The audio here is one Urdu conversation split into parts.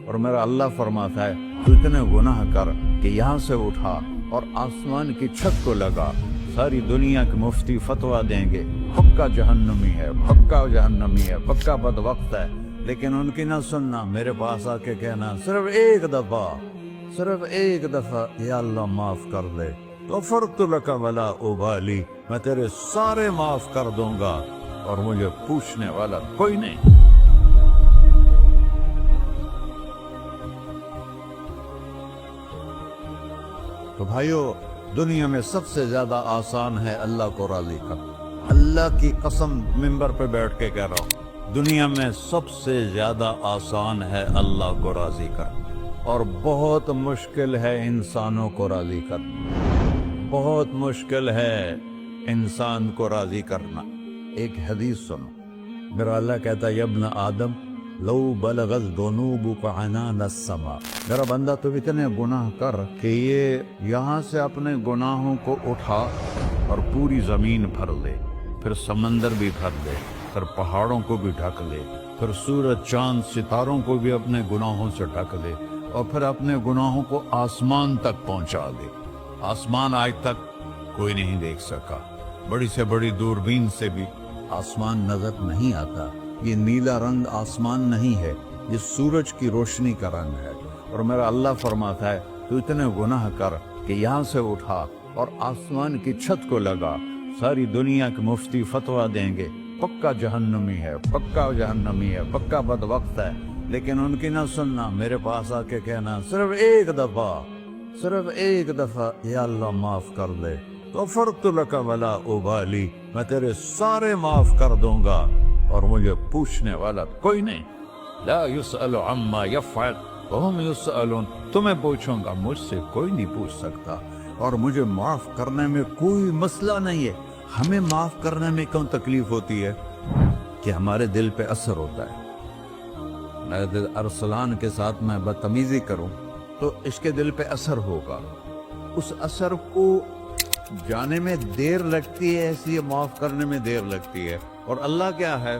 اور میرا اللہ فرماتا ہے تو اتنے گناہ کر کہ یہاں سے اٹھا اور آسمان کی چھت کو لگا، ساری دنیا کے مفتی فتویٰ دیں گے پکا جہنمی ہے، پکا جہنمی ہے، پکا بدبخت ہے، لیکن ان کی نہ سننا، میرے پاس آ کے کہنا صرف ایک دفعہ یا اللہ معاف کر دے، غفرت لک ولا ابالی، میں تیرے سارے معاف کر دوں گا اور مجھے پوچھنے والا کوئی نہیں۔ تو بھائیو، دنیا میں سب سے زیادہ آسان ہے اللہ کو راضی کرنا، اللہ کی قسم ممبر پہ بیٹھ کے کہہ رہا ہوں، دنیا میں سب سے زیادہ آسان ہے اللہ کو راضی کرنا، اور بہت مشکل ہے انسانوں کو راضی کرنا، بہت مشکل ہے انسان کو راضی کرنا۔ ایک حدیث سنو، میرا اللہ کہتا ہے ابن آدم لو بلغت ذنوبک عنان السماء، میرا بندہ تو اتنے گناہ کر کہ یہ یہاں سے اپنے گناہوں کو اٹھا اور پوری زمین بھر لے، پھر سمندر بھی بھر لے، پھر پہاڑوں کو بھی ڈھک لے، پھر سورج چاند ستاروں کو بھی اپنے گناہوں سے ڈھک لے، اور پھر اپنے گناہوں کو آسمان تک پہنچا دے۔ آسمان آج تک کوئی نہیں دیکھ سکا، بڑی سے بڑی دوربین سے بھی آسمان نظر نہیں آتا۔ یہ نیلا رنگ آسمان نہیں ہے، یہ سورج کی روشنی کا رنگ ہے۔ اور میرا اللہ فرماتا ہے تو اتنے گناہ کر کہ یہاں سے اٹھا اور آسمان کی چھت کو لگا، ساری دنیا کے مفتی فتویٰ دیں گے پکا جہنمی ہے، پکا جہنمی ہے، پکا بدبخت ہے، لیکن ان کی نہ سننا، میرے پاس آ کے کہنا صرف ایک دفعہ یا اللہ معاف کر دے، غفرت لک ولا ابالی، میں تیرے سارے معاف کر دوں گا اور مجھے پوچھنے والا کوئی نہیں۔ لا يسأل عما يفعل وهم يسألون، تمہیں پوچھوں گا، مجھ سے کوئی نہیں پوچھ سکتا، اور مجھے معاف کرنے میں کوئی مسئلہ نہیں ہے۔ ہمیں معاف کرنے میں کیوں تکلیف ہوتی ہے؟ کہ ہمارے دل پہ اثر ہوتا ہے۔ میرے دل ارسلان کے ساتھ میں بدتمیزی کروں تو اس کے دل پہ اثر ہوگا، اس اثر کو جانے میں دیر لگتی ہے، اس لیے معاف کرنے میں دیر لگتی ہے۔ اور اللہ کیا ہے؟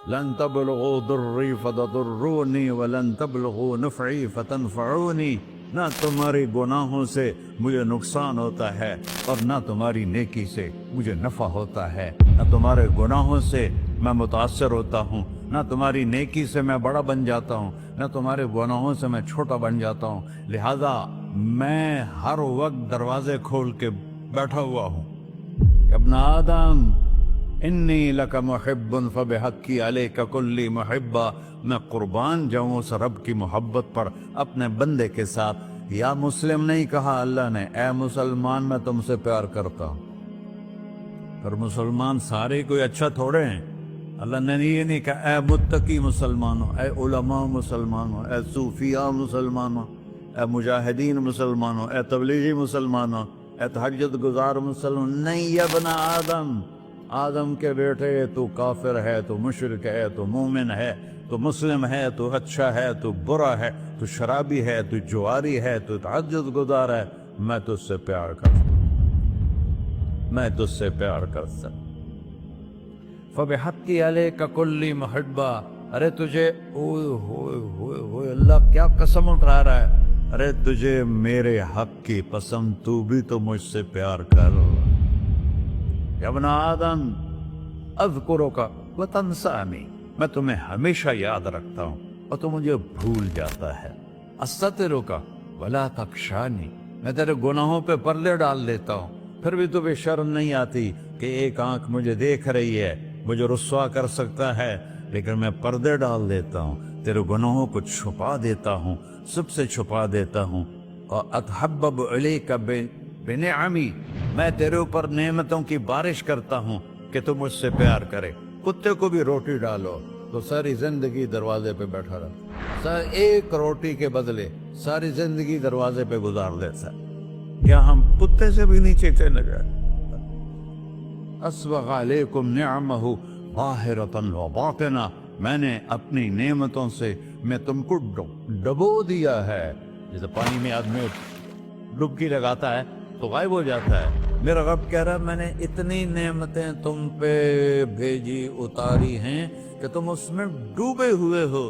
لن تبلغوا ضري فتضروني ولن تبلغوا نفعي فتنفعوني، نہ تمہاری گناہوں سے مجھے نقصان ہوتا ہے اور نہ تمہاری نیکی سے مجھے نفع ہوتا ہے، نہ تمہارے گناہوں سے میں متاثر ہوتا ہوں، نہ تمہاری نیکی سے میں بڑا بن جاتا ہوں، نہ تمہارے گناہوں سے میں چھوٹا بن جاتا ہوں، لہذا میں ہر وقت دروازے کھول کے بیٹھا ہوا ہوں۔ ابن آدم انی لک محب فبحقی علیک کلی محبہ، میں قربان جاؤں اس رب کی محبت پر اپنے بندے کے ساتھ۔ یا مسلم نہیں کہا اللہ نے، اے مسلمان میں تم سے پیار کرتا ہوں۔ پر مسلمان سارے کوئی اچھا تھوڑے ہیں، اللہ نے یہ نہیں کہا اے متقی مسلمانوں، اے علماء مسلمانوں، اے صوفیاء مسلمانوں، اے مجاہدین مسلمانوں، اے تبلیغی مسلمانوں، اے تہجد گزار مسلمان، نہیں یا ابن آدم، آدم کے بیٹے، تو کافر ہے، تو مشرک ہے، تو مومن ہے، تو مسلم ہے، تو اچھا ہے، تو برا ہے، تو شرابی ہے، تو جواری ہے، تو تہجد گزار ہے، میں تجھ سے پیار کرتا ہوں، میں تجھ سے پیار کرتا ہوں۔ فبحقی علیک کلی محبہ، ارے تجھے اوئے ہوئے ہوئے ہوئے، اللہ کیا قسم اٹھا رہا ہے، ارے تجھے میرے حق کی قسم، تو بھی تو مجھ سے پیار کر۔ یا ابن آدم اذکرک وتنسانی، میں تمہیں ہمیشہ یاد رکھتا ہوں اور تو مجھے بھول جاتا ہے۔ استترک ولا تخشانی، میں تیرے گناہوں پہ پردے ڈال دیتا ہوں، پھر بھی تمہیں شرم نہیں آتی کہ ایک آنکھ مجھے دیکھ رہی ہے، مجھے رسوا کر سکتا ہے، لیکن میں پردے ڈال دیتا ہوں، تیرے گناہوں کو چھپا دیتا ہوں، سب سے چھپا دیتا ہوں۔ اور اتحبب الیک بنعمی، میں تیرے اوپر نعمتوں کی بارش کرتا ہوں کہ تو مجھ سے پیار کرے۔ کتے کو بھی روٹی ڈالو تو ساری زندگی دروازے پہ بیٹھا رہتا، ایک روٹی کے بدلے ساری زندگی دروازے پہ گزار دیتا۔ کیا ہم کتے سے بھی نیچے تھے نہ گئے؟ اسبغ علیکم نعمہ ظاہرۃ و باطنہ، میں نے اپنی نعمتوں سے میں تم کو ڈبو دیا ہے، جیسے پانی میں آدمی ڈبکی لگاتا ہے تو غائب ہو جاتا ہے۔ میرا رب کہہ رہا ہے میں نے اتنی نعمتیں تم پہ بھیجی، اتاری ہیں کہ تم اس میں ڈوبے ہوئے ہو،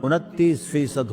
29%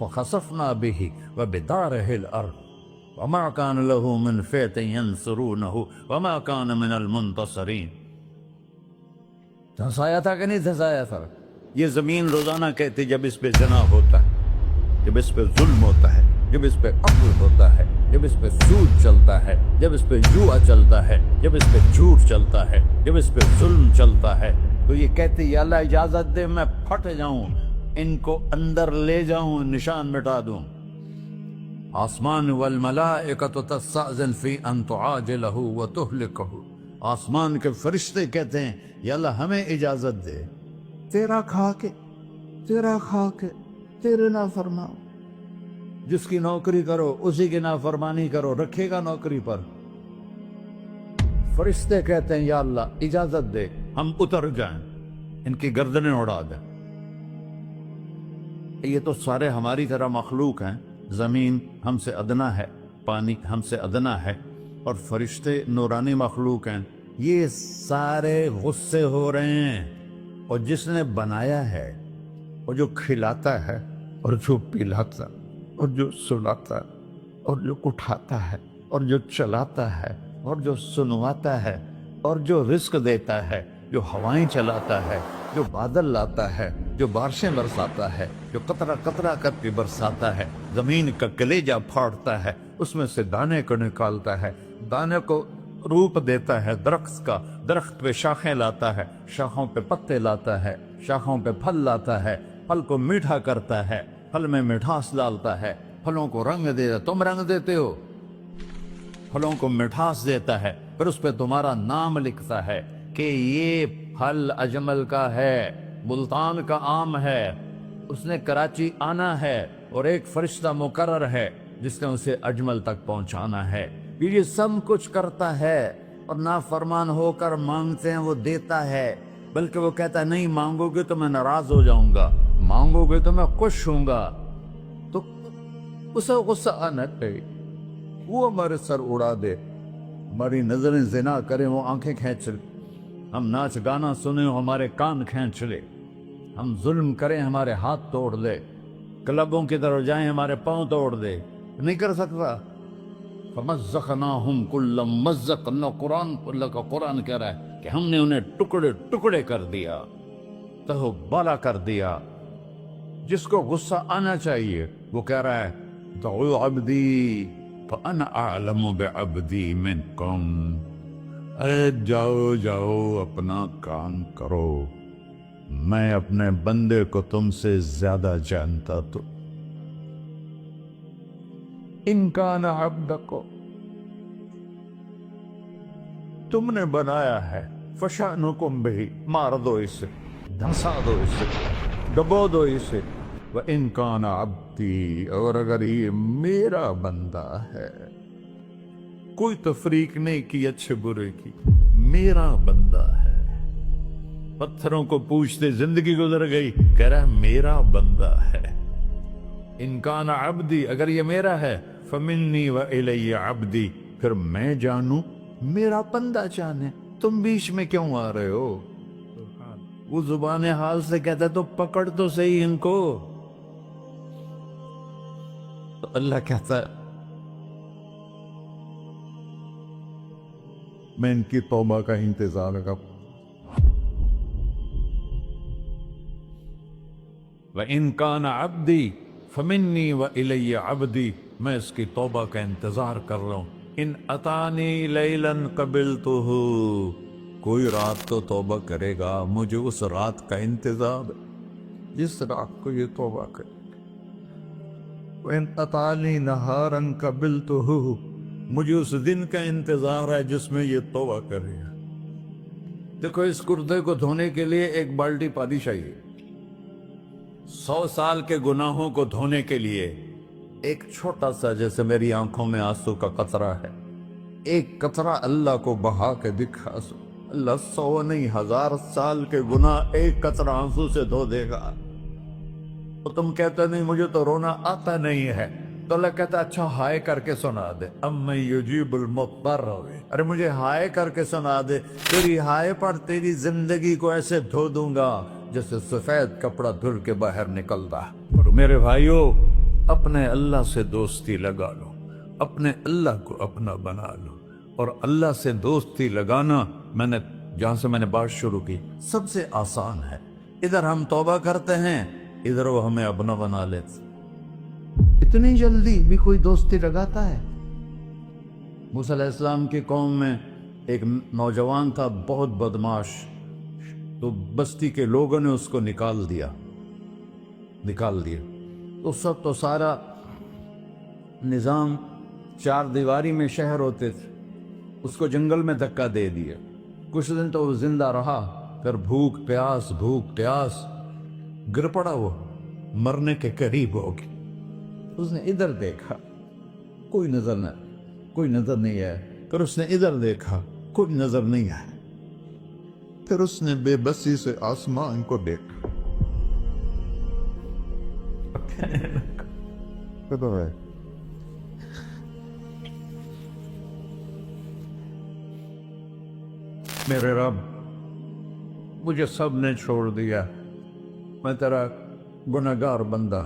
فخسفنا به وبداره الأرض وما كان له من فئة ينصرونه وما كان من المنتصرين. دھنسایا تھا کہ نہیں دھنسایا تھا؟ یہ زمین روزانہ کہتی جب اس پہ زنا ہوتا ہے، جب اس پہ ظلم ہوتا ہے، جب اس پہ قتل ہوتا ہے، جب اس پہ سود چلتا ہے، جب اس پہ جوا چلتا ہے، جب اس پہ جھوٹ چلتا ہے، جب اس پہ ظلم چلتا ہے، تو یہ کہتی یا اللہ اجازت دے میں پھٹ جاؤں، ان کو اندر لے جاؤں، نشان مٹا دوں. آسمان والملائکۃ تستأذن فی ان تعاجلہ وتہلکہ، آسمان کے فرشتے کہتے ہیں یا اللہ ہمیں اجازت دے، تیرا کھا کے تیرے نافرمان، جس کی نوکری کرو اسی کی نافرمانی کرو، رکھے گا نوکری پر. فرشتے کہتے ہیں یا اللہ اجازت دے ہم اتر جائیں، ان کی گردنیں اڑا دیں. یہ تو سارے ہماری طرح مخلوق ہیں، زمین ہم سے ادنا ہے، پانی ہم سے ادنا ہے، اور فرشتے نورانی مخلوق ہیں. یہ سارے غصے ہو رہے ہیں، اور جس نے بنایا ہے، اور جو کھلاتا ہے، اور جو پلاتا، اور جو سلاتا، اور جو اٹھاتا ہے، اور جو چلاتا ہے، اور جو سنواتا ہے، اور جو رزق دیتا ہے، جو ہوائیں چلاتا ہے، جو بادل لاتا ہے، جو بارشیں برساتا ہے، جو قطرہ قطرہ کر کے برساتا ہے، زمین کا کلیجہ پھاڑتا ہے، اس میں سے دانے کو نکالتا ہے، دانے کو روپ دیتا ہے درخت کا، درخت پہ شاخیں لاتا ہے، شاخوں پہ پتے لاتا ہے، شاخوں پہ پھل لاتا ہے، پھل کو میٹھا کرتا ہے، پھل میں مٹھاس ڈالتا ہے، پھلوں کو رنگ دیتا. تم رنگ دیتے ہو، پھلوں کو مٹھاس دیتا ہے، پھر اس پہ تمہارا نام لکھتا ہے کہ یہ پھل اجمل کا ہے، ملتان کا آم ہے، اس نے کراچی آنا ہے، اور ایک فرشتہ مقرر ہے جس نے اسے اجمل تک پہنچانا ہے. یہ سب کچھ کرتا ہے، اور نافرمان ہو کر مانگتے ہیں وہ دیتا ہے، بلکہ وہ کہتا ہے نہیں مانگو گے تو میں ناراض ہو جاؤں گا، مانگو گے تو میں خوش ہوں گا. تو اسے غصہ آنا چاہیے، وہ ہمارے سر اڑا دے، ہماری نظریں زنا کریں وہ آنکھیں کھینچ لے، ہم ناچ گانا سنیں ہمارے کان کھینچ لے، ہم ظلم کریں ہمارے ہاتھ توڑ دے، کلبوں کی طرف جائیں ہمارے پاؤں توڑ دے. نہیں کر سکتا. فَمَزَّقْنَاهُمْ كُلَّ مُمَزَّقٍ، اللہ کا قرآن کہہ رہا ہے کہ ہم نے انہیں ٹکڑے ٹکڑے کر دیا، تہو بالا کر دیا. جس کو غصہ آنا چاہیے وہ کہہ رہا ہے دعوا عبدی فَأَنَا أَعْلَمُ بِعَبْدِي مِنْكُمْ، ارے جاؤ جاؤ اپنا کام کرو، میں اپنے بندے کو تم سے زیادہ جانتا. تو ان کان عبدکو، تم نے بنایا ہے، فشانکم بہی، مار دو اسے، دھنسا دو اسے، ڈبو دو اسے. وَإِن كَانَ عَبْدِي، اور اگر یہ میرا بندہ ہے، کوئی تفریق نہیں کی اچھے برے کی، میرا بندہ ہے. پتھروں کو پوچھتے زندگی گزر گئی، کہہ رہا ہے میرا بندہ ہے. ان کان عبدی، اگر یہ میرا ہے، فمنی وإلی عبدی، پھر میں جانوں میرا بندہ جانے. تم بیچ میں کیوں آ رہے ہو؟ وہ زبان حال سے کہتا ہے تو پکڑ تو صحیح ان کو. تو اللہ کہتا ہے میں ان کی توبہ کا انتظار کروں. وَإِن كَانَ عَبْدِي فَمِنِّي وَإِلَيَّ عَبْدِي، میں اس کی توبہ کا انتظار کر رہا ہوں. ان اتانی لیلاً قبلتہ، کوئی رات تو توبہ کرے گا، مجھے اس رات کا انتظار ہے جس رات کو یہ توبہ کرے. وَإِن أَتَانِي نَهَارًا قَبِلْتُهُ، مجھے اس دن کا انتظار ہے جس میں یہ توبہ کرے گا. دیکھو اس کرتے کو دھونے کے لیے ایک بالٹی پانی چاہیے. 100 سال کے گناہوں کو دھونے کے لیے ایک چھوٹا سا، جیسے میری آنکھوں میں آنسو کا قطرہ ہے، ایک قطرہ اللہ کو بہا کے دکھا سو، اللہ 100 نہیں 1000 سال کے گناہ ایک قطرہ آنسو سے دھو دے گا. تو تم کہتے نہیں مجھے تو رونا آتا نہیں ہے، تو اللہ کہتا اچھا ہائے کر کے سنا دے. اَمَّن يُجِيبُ الْمُضْطَرَّ، ارے مجھے ہائے کر کے سنا دے، تیری ہائے پر تیری زندگی کو ایسے دھو دوں گا جیسے سفید کپڑا دھل کے باہر نکلتا. اور میرے بھائیو، اپنے اللہ سے دوستی لگا لو، اپنے اللہ کو اپنا بنا لو۔ اور اللہ سے دوستی لگانا جہاں سے میں نے بات شروع کی، سب سے آسان ہے۔ ادھر ہم توبہ کرتے ہیں، ادھر وہ ہمیں اپنا بنا لیتے۔ اتنی جلدی بھی کوئی دوستی لگاتا ہے؟ موسیٰ علیہ السلام کی قوم میں ایک نوجوان تھا، بہت بدماش، تو بستی کے لوگوں نے اس کو نکال دیا۔ تو سارا نظام 4 دیواری میں شہر ہوتے تھے، اس کو جنگل میں دھکا دے دیا۔ کچھ دن تو وہ زندہ رہا، پھر بھوک پیاس گر پڑا، وہ مرنے کے قریب ہو گیا۔ اس نے ادھر دیکھا، کوئی نظر نہیں آیا، پھر اس نے ادھر دیکھا، کوئی نظر نہیں آیا، پھر اس نے بے بسی سے آسمان کو دیکھا۔ میرے رب، مجھے سب نے چھوڑ دیا، میں تیرا گنہگار بندہ،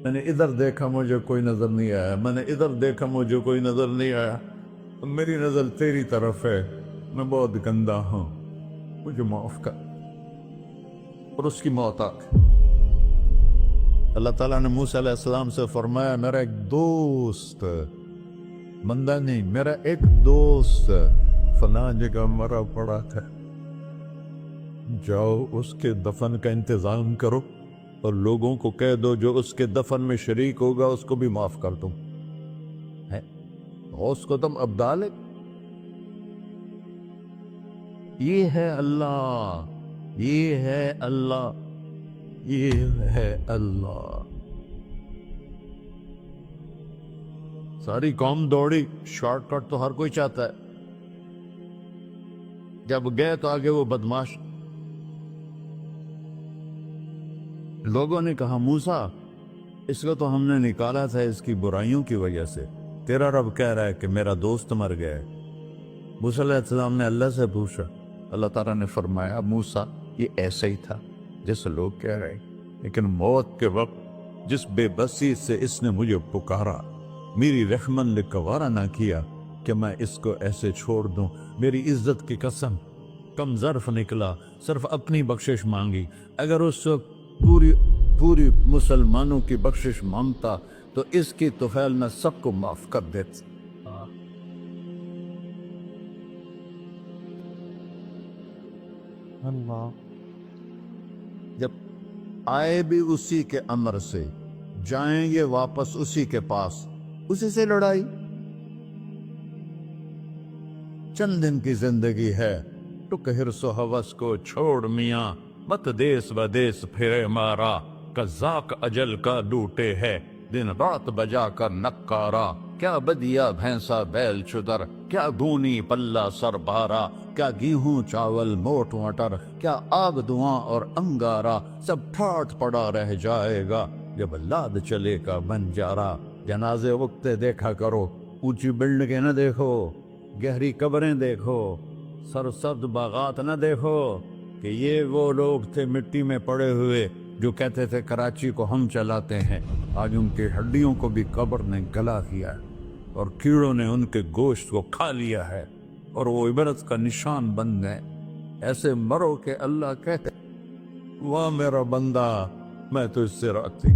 میں نے ادھر دیکھا مجھے کوئی نظر نہیں آیا، میں نے ادھر دیکھا مجھے کوئی نظر نہیں آیا، میری نظر تیری طرف ہے، میں بہت گندا ہوں، مجھے معاف کر۔ اور اس کی موت آ گئی۔ اللہ تعالیٰ نے موسیٰ علیہ السلام سے فرمایا، میرا ایک دوست، بندہ نہیں، میرا ایک دوست فلاں جگہ مرا پڑا تھا، جاؤ اس کے دفن کا انتظام کرو اور لوگوں کو کہہ دو جو اس کے دفن میں شریک ہوگا اس کو بھی معاف کر دو۔ اس کو تم ابدال ہے۔ یہ ہے اللہ، یہ ہے اللہ، یہ ہے اللہ۔ ساری قوم دوڑی، شارٹ کٹ تو ہر کوئی چاہتا ہے۔ جب گئے تو آگے وہ بدماش، لوگوں نے کہا موسیٰ اس کو تو ہم نے نکالا تھا اس کی برائیوں کی وجہ سے، تیرا رب کہہ رہا ہے کہ میرا دوست مر گیا ہے۔ موسیٰ علیہ السلام نے اللہ سے پوچھا، اللہ تعالیٰ نے فرمایا موسیٰ یہ ایسا ہی تھا جیسے لوگ کہہ رہے، لیکن موت کے وقت جس بے بسی سے اس نے مجھے پکارا، میری رحمت نے گوارا نہ کیا کہ میں اس کو ایسے چھوڑ دوں۔ میری عزت کی قسم، کم ظرف نکلا، صرف اپنی بخشش مانگی۔ اگر اس وقت پوری مسلمانوں کی بخشش مانگتا تو اس کی طفیل میں سب کو معاف کر دیتا۔ اللہ جب آئے بھی اسی کے امر سے، جائیں گے واپس اسی کے پاس، اسی سے لڑائی۔ چند دن کی زندگی ہے، ٹک حرص و ہوس کو چھوڑ میاں، مت دیس بدیس پھرے مارا، قزاق اجل کا لوٹے ہے، دن رات بجا کر نکارا، کیا بدیا بھینسا بیل چدر، کیا گونی پلہ سر بارا، کیا گیہوں چاول موٹ مٹر، کیا آگ دھواں اور انگارا، سب ٹھاٹ پڑا رہ جائے گا جب لاد چلے کا بنجارا۔ جنازے وقتے دیکھا کرو، اونچی بلڈنگیں نہ دیکھو، گہری قبریں دیکھو، سرسبز باغات نہ دیکھو کہ یہ وہ لوگ تھے مٹی میں پڑے ہوئے جو کہتے تھے کراچی کو ہم چلاتے ہیں۔ آج ان کی ہڈیوں کو بھی قبر نے گلا کیا اور کیڑوں نے ان کے گوشت کو کھا لیا ہے اور وہ عبرت کا نشان بن گئے۔ ایسے مرو کہ اللہ کہتے واہ میرا بندہ میں تو اس سے راضی۔